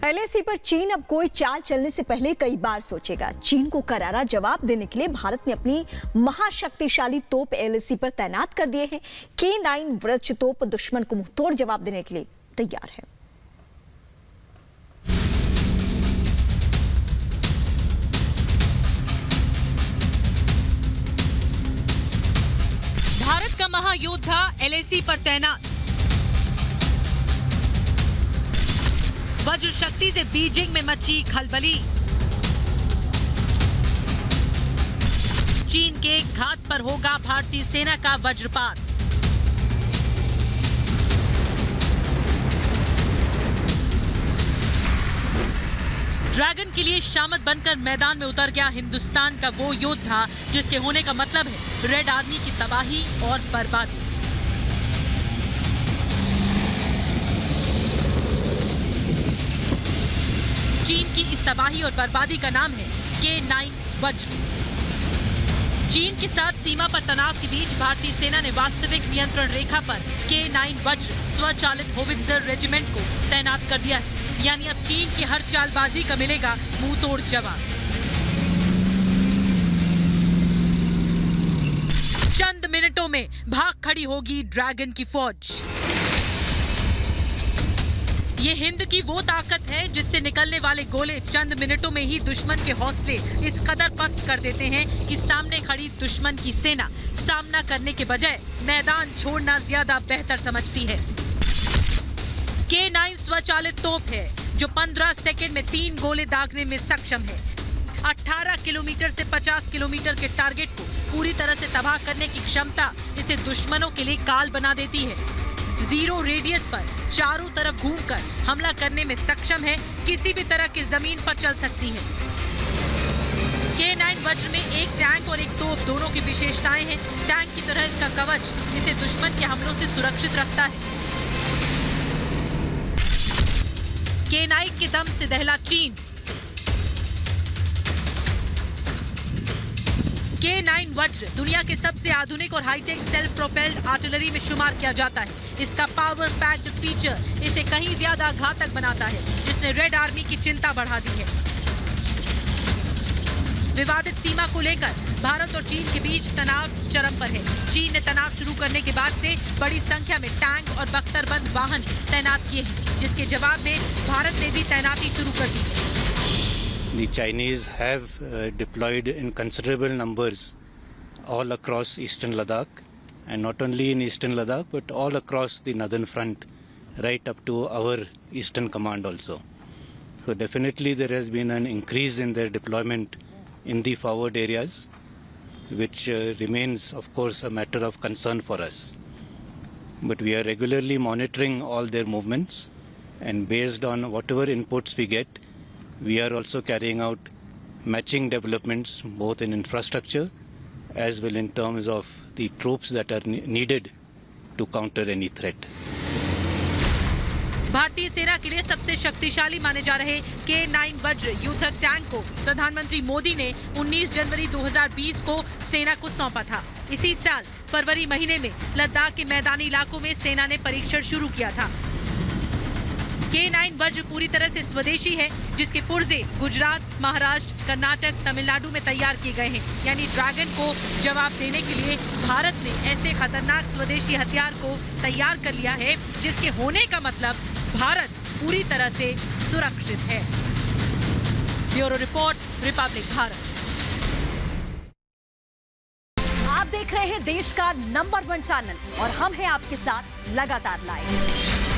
LAC पर चीन अब कोई चाल चलने से पहले कई बार सोचेगा। चीन को करारा जवाब देने के लिए भारत ने अपनी महाशक्तिशाली तोप एलएसी पर तैनात कर दिए हैं। K9 वज्र तोप दुश्मन को मुंहतोड़ जवाब देने के लिए तैयार है। भारत का महायोद्धा एलएसी पर तैनात। वज्र शक्ति से बीजिंग में मची खलबली। चीन के घाट पर होगा भारतीय सेना का वज्रपात। ड्रैगन के लिए शामत बनकर मैदान में उतर गया हिंदुस्तान का वो योद्धा जिसके होने का मतलब है रेड आर्मी की तबाही और बर्बादी। चीन की इस तबाही और बर्बादी का नाम है K9 वज्र। चीन के साथ सीमा पर तनाव के बीच भारतीय सेना ने वास्तविक नियंत्रण रेखा पर K9 वज्र स्वचालित होवित्जर रेजिमेंट को तैनात कर दिया है। यानी अब चीन की हर चालबाजी का मिलेगा मुंहतोड़ जवाब। चंद मिनटों में भाग खड़ी होगी ड्रैगन की फौज। ये हिंद की वो ताकत है जिससे निकलने वाले गोले चंद मिनटों में ही दुश्मन के हौसले इस कदर पस्त कर देते हैं कि सामने खड़ी दुश्मन की सेना सामना करने के बजाय मैदान छोड़ना ज्यादा बेहतर समझती है। K9 स्वचालित तोप है जो 15 सेकंड में 3 गोले दागने में सक्षम है। 18 किलोमीटर से 50 किलोमीटर के टारगेट को पूरी तरह से तबाह करने की क्षमता इसे दुश्मनों के लिए काल बना देती है। जीरो रेडियस पर चारों तरफ घूमकर हमला करने में सक्षम है, किसी भी तरह की जमीन पर चल सकती है। K9 वज्र में एक टैंक और एक तोप दोनों की विशेषताएं हैं। टैंक की तरह इसका कवच इसे दुश्मन के हमलों से सुरक्षित रखता है। K9 के दम से दहला चीन। K9 वज्र दुनिया के सबसे आधुनिक और हाईटेक सेल्फ प्रोपेल्ड आर्टिलरी में शुमार किया जाता है। इसका पावर पैक्ड फीचर इसे कहीं ज्यादा घातक बनाता है, जिसने रेड आर्मी की चिंता बढ़ा दी है। विवादित सीमा को लेकर भारत और चीन के बीच तनाव चरम पर है। चीन ने तनाव शुरू करने के बाद से बड़ी संख्या में टैंक और बख्तरबंद वाहन तैनात किए हैं, जिसके जवाब में भारत ने भी तैनाती शुरू कर दी है। The Chinese have deployed in considerable numbers all across eastern Ladakh, and not only in eastern Ladakh but all across the northern front, right up to our eastern command also. So definitely there has been an increase in their deployment in the forward areas, which remains of course a matter of concern for us. But we are regularly monitoring all their movements, and based on whatever inputs we get, we are also carrying out matching developments both in infrastructure as well in terms of the troops that are needed to counter any threat. भारतीय सेना के लिए सबसे शक्तिशाली माने जा रहे K9 वज्र युद्धक टैंक को प्रधानमंत्री मोदी ने 19 जनवरी 2020 को सेना को सौंपा था। इसी साल फरवरी महीने में लद्दाख के मैदानी इलाकों में सेना ने परीक्षण शुरू किया था। K9 वज्र पूरी तरह से स्वदेशी है, जिसके पुर्जे गुजरात, महाराष्ट्र, कर्नाटक, तमिलनाडु में तैयार किए गए हैं। यानी ड्रैगन को जवाब देने के लिए भारत ने ऐसे खतरनाक स्वदेशी हथियार को तैयार कर लिया है, जिसके होने का मतलब भारत पूरी तरह से सुरक्षित है। Bureau report, Republic Bharat. आप देख रहे हैं देश का नंबर 1 चैनल और हम हैं आपके साथ लगातार लाइव।